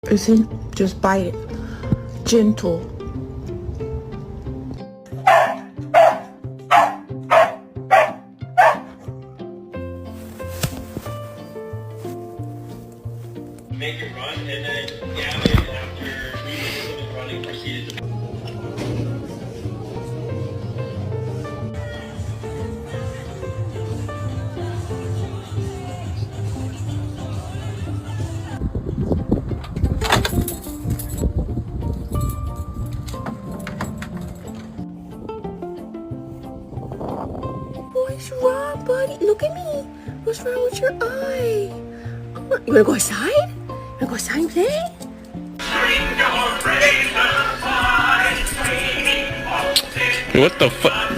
Isn't just bite it. Gentle. Make it run, and then Gavin, after we was running, proceeded to. What's wrong, buddy? Look at me. What's wrong with your eye? You wanna go outside? You wanna go outside and play? What the fuck?